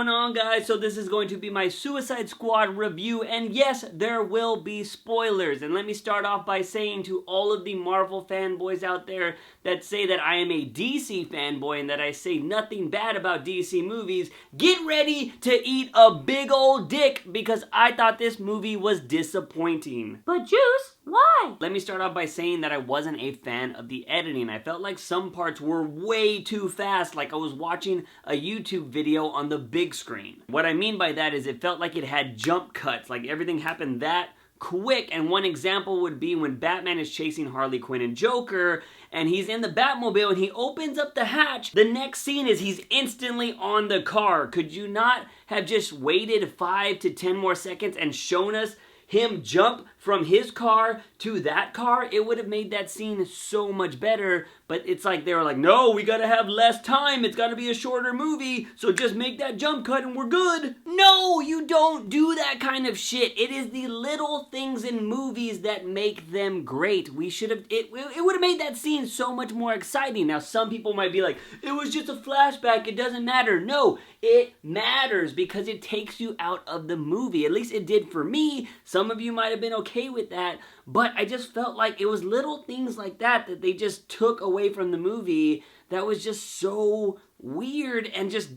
going on, guys? So this is going to be my Suicide Squad review, and yes, there will be spoilers. And let me start off by saying to all of the Marvel fanboys out there that say that I am a DC fanboy and that I say nothing bad about DC movies, get ready to eat a big old dick because I thought this movie was disappointing. But Juice, why? Let me start off by saying that I wasn't a fan of the editing. I felt like some parts were way too fast, like I was watching a YouTube video on the big screen. What I mean by that is it felt like it had jump cuts, like everything happened that quick. And one example would be when Batman is chasing Harley Quinn and Joker, and he's in the Batmobile and he opens up the hatch. The next scene is he's instantly on the car. Could you not have just waited 5 to 10 more seconds and shown us him jump from his car to that car? It would have made that scene so much better, but it's like they were like, no, we gotta have less time, it's gotta be a shorter movie, so just make that jump cut and we're good. No, you don't do that kind of shit. It is the little things in movies that make them great. It would have made that scene so much more exciting. Now, some people might be like, it was just a flashback, it doesn't matter. No, it matters because it takes you out of the movie. At least it did for me. Some of you might have been okay with that, but I just felt like it was little things like that they just took away from the movie that was just so weird and just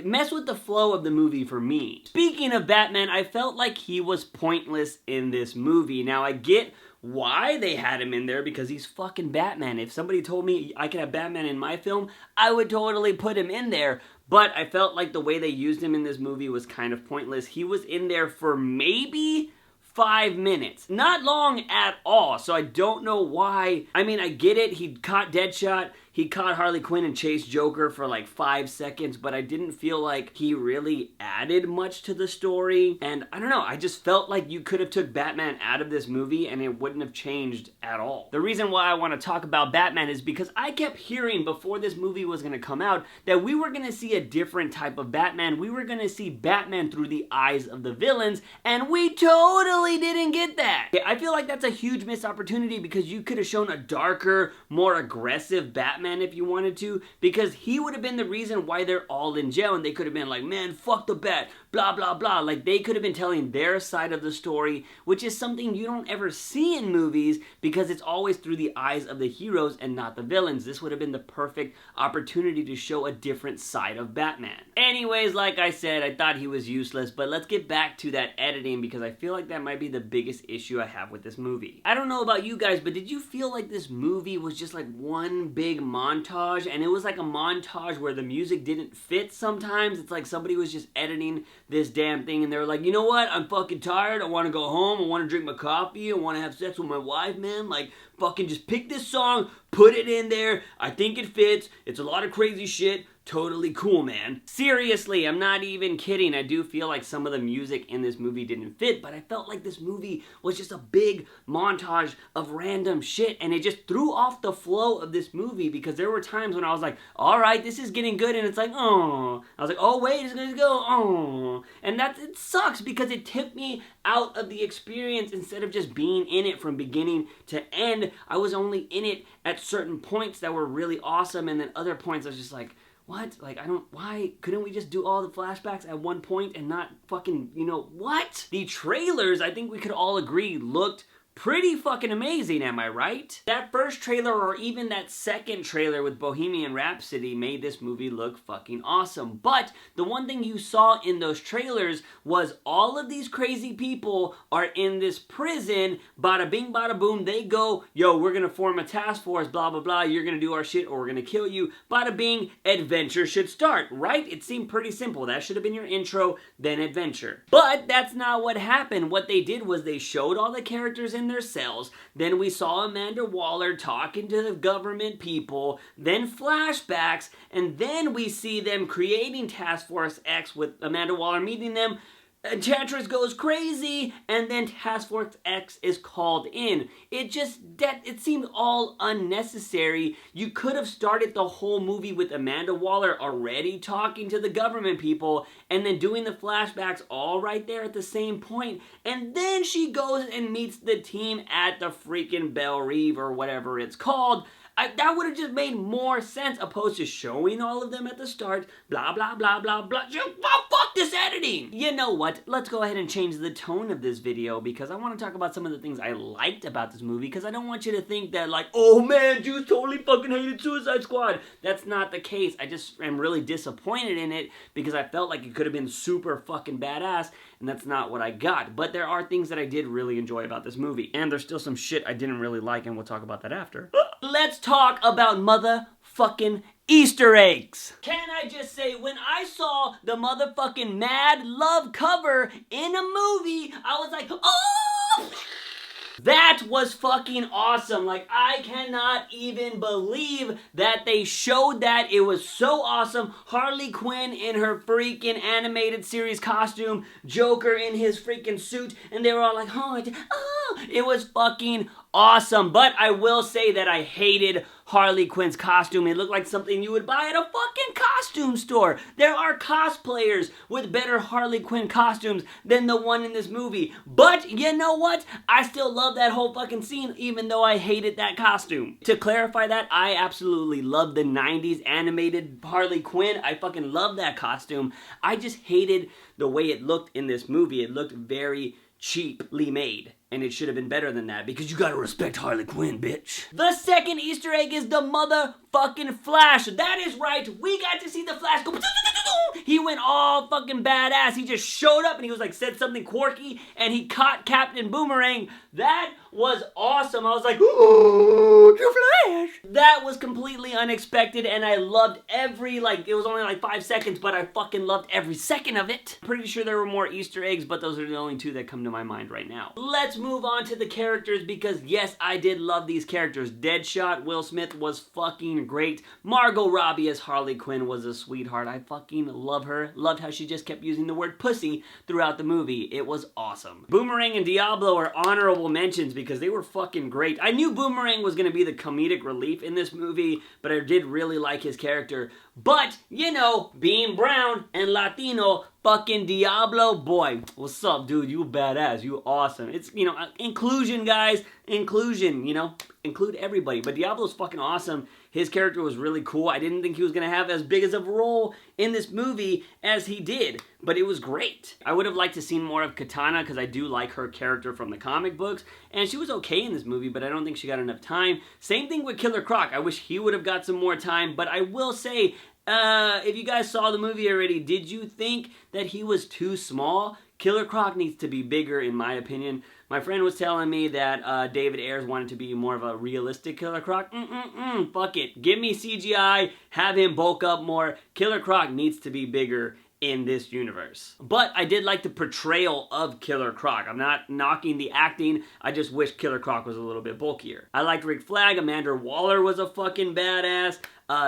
messed with the flow of the movie for me. Speaking of Batman, I felt like he was pointless in this movie. Now, I get why they had him in there because he's fucking Batman. If somebody told me I could have Batman in my film, I would totally put him in there. But I felt like the way they used him in this movie was kind of pointless. He was in there for maybe 5 minutes. Not long at all, so I don't know why. I mean, I get it, he caught Deadshot, he caught Harley Quinn and chased Joker for like 5 seconds, but I didn't feel like he really added much to the story. And I don't know, I just felt like you could have took Batman out of this movie and it wouldn't have changed at all. The reason why I want to talk about Batman is because I kept hearing before this movie was going to come out that we were going to see a different type of Batman. We were going to see Batman through the eyes of the villains, and we totally didn't get that. I feel like that's a huge missed opportunity because you could have shown a darker, more aggressive Batman if you wanted to, because he would have been the reason why they're all in jail, and they could have been like, man, fuck the Bat, blah, blah, blah. Like, they could have been telling their side of the story, which is something you don't ever see in movies because it's always through the eyes of the heroes and not the villains. This would have been the perfect opportunity to show a different side of Batman. Anyways, like I said, I thought he was useless, but let's get back to that editing because I feel like that might be the biggest issue I have with this movie. I don't know about you guys, but did you feel like this movie was just like one big montage, and it was like a montage where the music didn't fit sometimes? It's like somebody was just editing this damn thing and they were like, you know what, I'm fucking tired, I want to go home, I want to drink my coffee, I want to have sex with my wife, man, like, fucking just pick this song, put it in there, I think it fits, it's a lot of crazy shit, totally cool, man. Seriously, I'm not even kidding. I do feel like some of the music in this movie didn't fit, but I felt like this movie was just a big montage of random shit, and it just threw off the flow of this movie because there were times when I was like, all right, this is getting good, and it's like, oh. I was like, oh, wait, it's gonna go, oh. And it sucks because it took me out of the experience instead of just being in it from beginning to end. I was only in it at certain points that were really awesome, and then other points I was just like, what? Like, why couldn't we just do all the flashbacks at one point and not fucking, what? The trailers, I think we could all agree, looked pretty fucking amazing, am I right? That first trailer or even that second trailer with Bohemian Rhapsody made this movie look fucking awesome. But the one thing you saw in those trailers was all of these crazy people are in this prison, bada bing, bada boom, they go, yo, we're gonna form a task force, blah, blah, blah, you're gonna do our shit or we're gonna kill you, bada bing, adventure should start, right? It seemed pretty simple. That should have been your intro, then adventure. But that's not what happened. What they did was they showed all the characters in their cells, then we saw Amanda Waller talking to the government people, then flashbacks, and then we see them creating Task Force X with Amanda Waller meeting them. Enchantress goes crazy, and then Task Force X is called in. It seemed all unnecessary. You could have started the whole movie with Amanda Waller already talking to the government people, and then doing the flashbacks all right there at the same point, and then she goes and meets the team at the freaking Belle Reve or whatever it's called. That would have just made more sense opposed to showing all of them at the start, blah, blah, blah, blah, blah. Fuck this editing! You know what? Let's go ahead and change the tone of this video because I want to talk about some of the things I liked about this movie because I don't want you to think that like, oh man, Juice totally fucking hated Suicide Squad. That's not the case. I just am really disappointed in it because I felt like it could have been super fucking badass, and that's not what I got. But there are things that I did really enjoy about this movie, and there's still some shit I didn't really like, and we'll talk about that after. Let's talk about motherfucking Easter eggs. Can I just say, when I saw the motherfucking Mad Love cover in a movie, I was like, oh! That was fucking awesome. Like, I cannot even believe that they showed that. It was so awesome. Harley Quinn in her freaking animated series costume, Joker in his freaking suit, and they were all like, oh, it was fucking awesome. But I will say that I hated Harley Quinn's costume. It looked like something you would buy at a fucking costume store. There are cosplayers with better Harley Quinn costumes than the one in this movie. But you know what? I still love that whole fucking scene even though I hated that costume. To clarify that, I absolutely love the 90s animated Harley Quinn. I fucking love that costume. I just hated the way it looked in this movie. It looked very cheaply made. And it should have been better than that because you gotta respect Harley Quinn, bitch. The second Easter egg is the motherfucking Flash. That is right. We got to see the Flash go. He went all fucking badass. He just showed up and he was like, said something quirky and he caught Captain Boomerang. That was awesome. I was like, oh, the Flash. That was completely unexpected and I loved every, like, it was only like 5 seconds, but I fucking loved every second of it. Pretty sure there were more Easter eggs, but those are the only two that come to my mind right now. Let's move on to the characters because yes, I did love these characters. Deadshot, Will Smith was fucking great. Margot Robbie as Harley Quinn was a sweetheart. I fucking love her. Loved how she just kept using the word pussy throughout the movie. It was awesome. Boomerang and Diablo are honorable mentions because they were fucking great. I knew Boomerang was going to be the comedic relief in this movie, but I did really like his character. But, you know, being brown and Latino, fucking Diablo, boy, what's up, dude? You badass. You awesome. It's, you know, inclusion, guys. Inclusion, you know, include everybody. But Diablo's fucking awesome. His character was really cool. I didn't think he was going to have as big as of a role in this movie as he did, but it was great. I would have liked to see more of Katana because I do like her character from the comic books, and she was okay in this movie, but I don't think she got enough time. Same thing with Killer Croc. I wish he would have got some more time, but I will say, if you guys saw the movie already, did you think that he was too small? Killer Croc needs to be bigger, in my opinion. My friend was telling me that David Ayers wanted to be more of a realistic Killer Croc. Fuck it. Give me CGI, have him bulk up more. Killer Croc needs to be bigger in this universe. But I did like the portrayal of Killer Croc. I'm not knocking the acting, I just wish Killer Croc was a little bit bulkier. I liked Rick Flag, Amanda Waller was a fucking badass.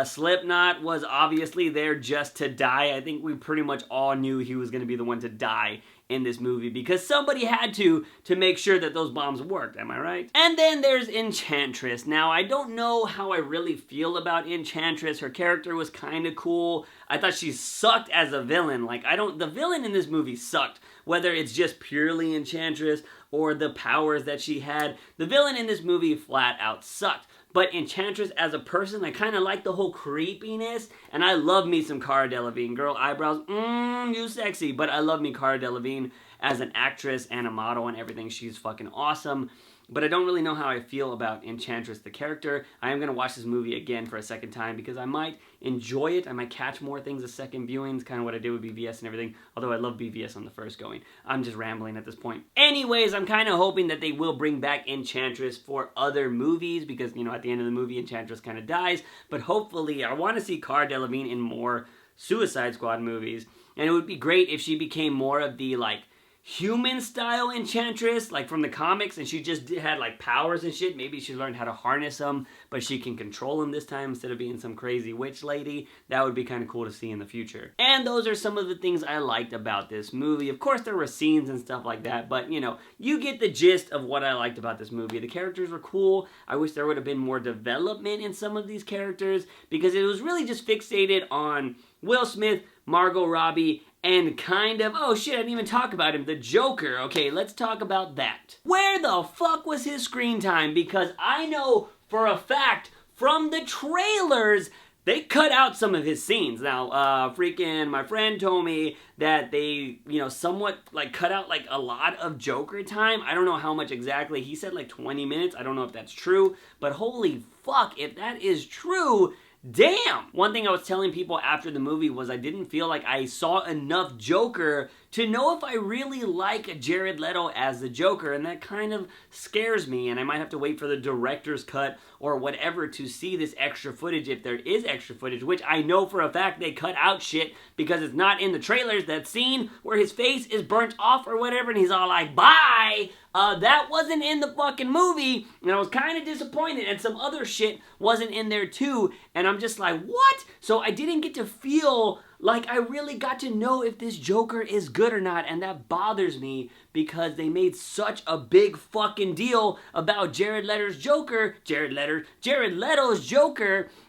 Slipknot was obviously there just to die. I think we pretty much all knew he was going to be the one to die in this movie because somebody had to make sure that those bombs worked, am I right? And then there's Enchantress. Now, I don't know how I really feel about Enchantress. Her character was kind of cool. I thought she sucked as a villain. Like, the villain in this movie sucked. Whether it's just purely Enchantress or the powers that she had. The villain in this movie flat out sucked. But Enchantress as a person, I kind of like the whole creepiness. And I love me some Cara Delevingne. Girl, eyebrows, you sexy. But I love me Cara Delevingne as an actress and a model and everything. She's fucking awesome. But I don't really know how I feel about Enchantress, the character. I am going to watch this movie again for a second time because I might enjoy it. I might catch more things a second viewing. It's kind of what I did with BVS and everything. Although I love BVS on the first going. I'm just rambling at this point. Anyways, I'm kind of hoping that they will bring back Enchantress for other movies because, you know, at the end of the movie, Enchantress kind of dies. But hopefully, I want to see Cara Delevingne in more Suicide Squad movies. And it would be great if she became more of the, like, human style Enchantress, like from the comics, and she just had like powers and shit. Maybe she learned how to harness them, but she can control them this time instead of being some crazy witch lady. That would be kind of cool to see in the future. And those are some of the things I liked about this movie. Of course, there were scenes and stuff like that, but you know, you get the gist of what I liked about this movie. The characters were cool. I wish there would have been more development in some of these characters because it was really just fixated on Will Smith, Margot Robbie, and kind of, oh shit, I didn't even talk about him, the Joker. Okay, let's talk about that. Where the fuck was his screen time? Because I know for a fact from the trailers, they cut out some of his scenes. Now, freaking my friend told me that they, somewhat like cut out like a lot of Joker time. I don't know how much exactly. He said like 20 minutes. I don't know if that's true, but holy fuck, if that is true, damn! One thing I was telling people after the movie was I didn't feel like I saw enough Joker to know if I really like Jared Leto as the Joker, and that kind of scares me, and I might have to wait for the director's cut or whatever to see this extra footage, if there is extra footage, which I know for a fact they cut out shit because it's not in the trailers. That scene where his face is burnt off or whatever, and he's all like, bye! That wasn't in the fucking movie, and I was kind of disappointed, and some other shit wasn't in there too, and I'm just like, what? So I didn't get to feel like I really got to know if this Joker is good or not, and that bothers me because they made such a big fucking deal about Jared Leto's Joker,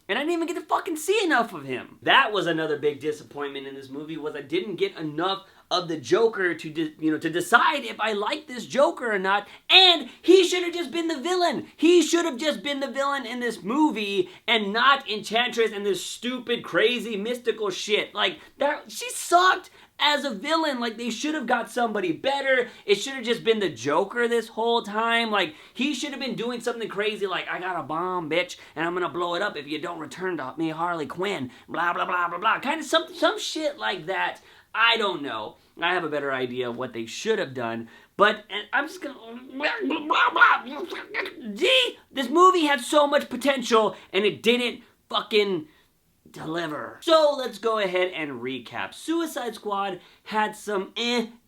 and I didn't even get to fucking see enough of him. That was another big disappointment in this movie, was I didn't get enough of the Joker to decide if I like this Joker or not, and he should have just been the villain. He should have just been the villain in this movie and not Enchantress and this stupid, crazy, mystical shit. Like, that, she sucked as a villain. Like, they should have got somebody better. It should have just been the Joker this whole time. Like, he should have been doing something crazy like, I got a bomb, bitch, and I'm gonna blow it up if you don't return to me, Harley Quinn, blah, blah, blah, blah, blah. Kind of some shit like that. I don't know. I have a better idea of what they should have done, but I'm just gonna... Gee, this movie had so much potential, and it didn't fucking deliver. So let's go ahead and recap. Suicide Squad had some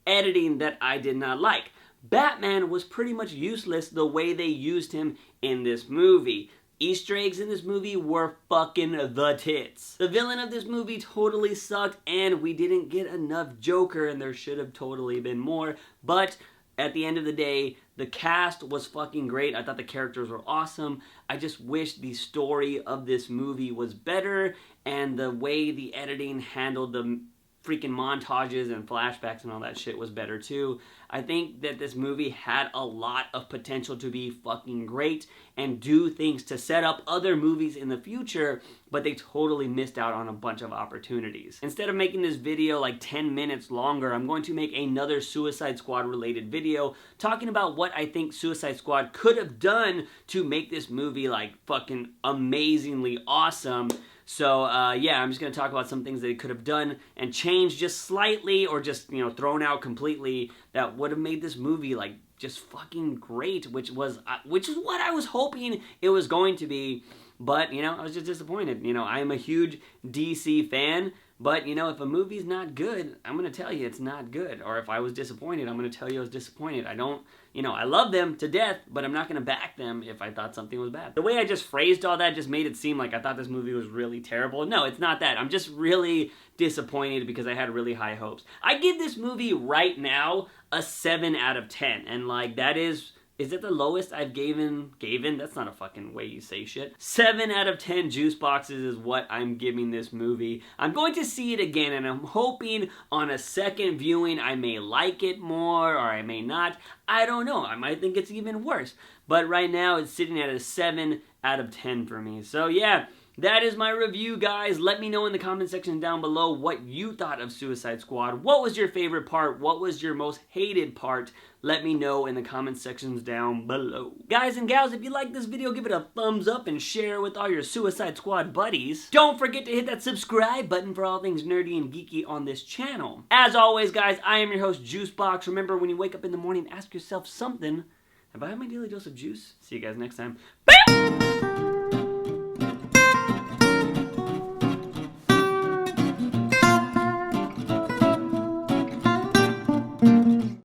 editing that I did not like. Batman was pretty much useless the way they used him in this movie. Easter eggs in this movie were fucking the tits. The villain of this movie totally sucked, and we didn't get enough Joker, and there should have totally been more, but at the end of the day, the cast was fucking great. I thought the characters were awesome. I just wish the story of this movie was better, and the way the editing handled the freaking montages and flashbacks and all that shit was better too. I think that this movie had a lot of potential to be fucking great and do things to set up other movies in the future, but they totally missed out on a bunch of opportunities. Instead of making this video like 10 minutes longer, I'm going to make another Suicide Squad related video talking about what I think Suicide Squad could have done to make this movie like fucking amazingly awesome. So, yeah, I'm just going to talk about some things they could have done and changed just slightly, or just, thrown out completely, that would have made this movie, like, just fucking great, which is what I was hoping it was going to be. But, I was just disappointed. I'm a huge DC fan, but, if a movie's not good, I'm going to tell you it's not good. Or if I was disappointed, I'm going to tell you I was disappointed. I don't, I love them to death, but I'm not going to back them if I thought something was bad. The way I just phrased all that just made it seem like I thought this movie was really terrible. No, it's not that. I'm just really disappointed because I had really high hopes. I give this movie right now a 7 out of 10. And, like, that is it the lowest I've given? That's not a fucking way you say shit. 7 out of 10 juice boxes is what I'm giving this movie. I'm going to see it again, and I'm hoping on a second viewing I may like it more, or I may not. I don't know. I might think it's even worse. But right now, it's sitting at a 7 out of 10 for me. So yeah, that is my review, guys. Let me know in the comment section down below what you thought of Suicide Squad. What was your favorite part? What was your most hated part? Let me know in the comment sections down below. Guys and gals, if you like this video, give it a thumbs up and share with all your Suicide Squad buddies. Don't forget to hit that subscribe button for all things nerdy and geeky on this channel. As always, guys, I am your host, JUICEbox. Remember, when you wake up in the morning, ask yourself something. Have I had my daily dose of juice? See you guys next time. Bam!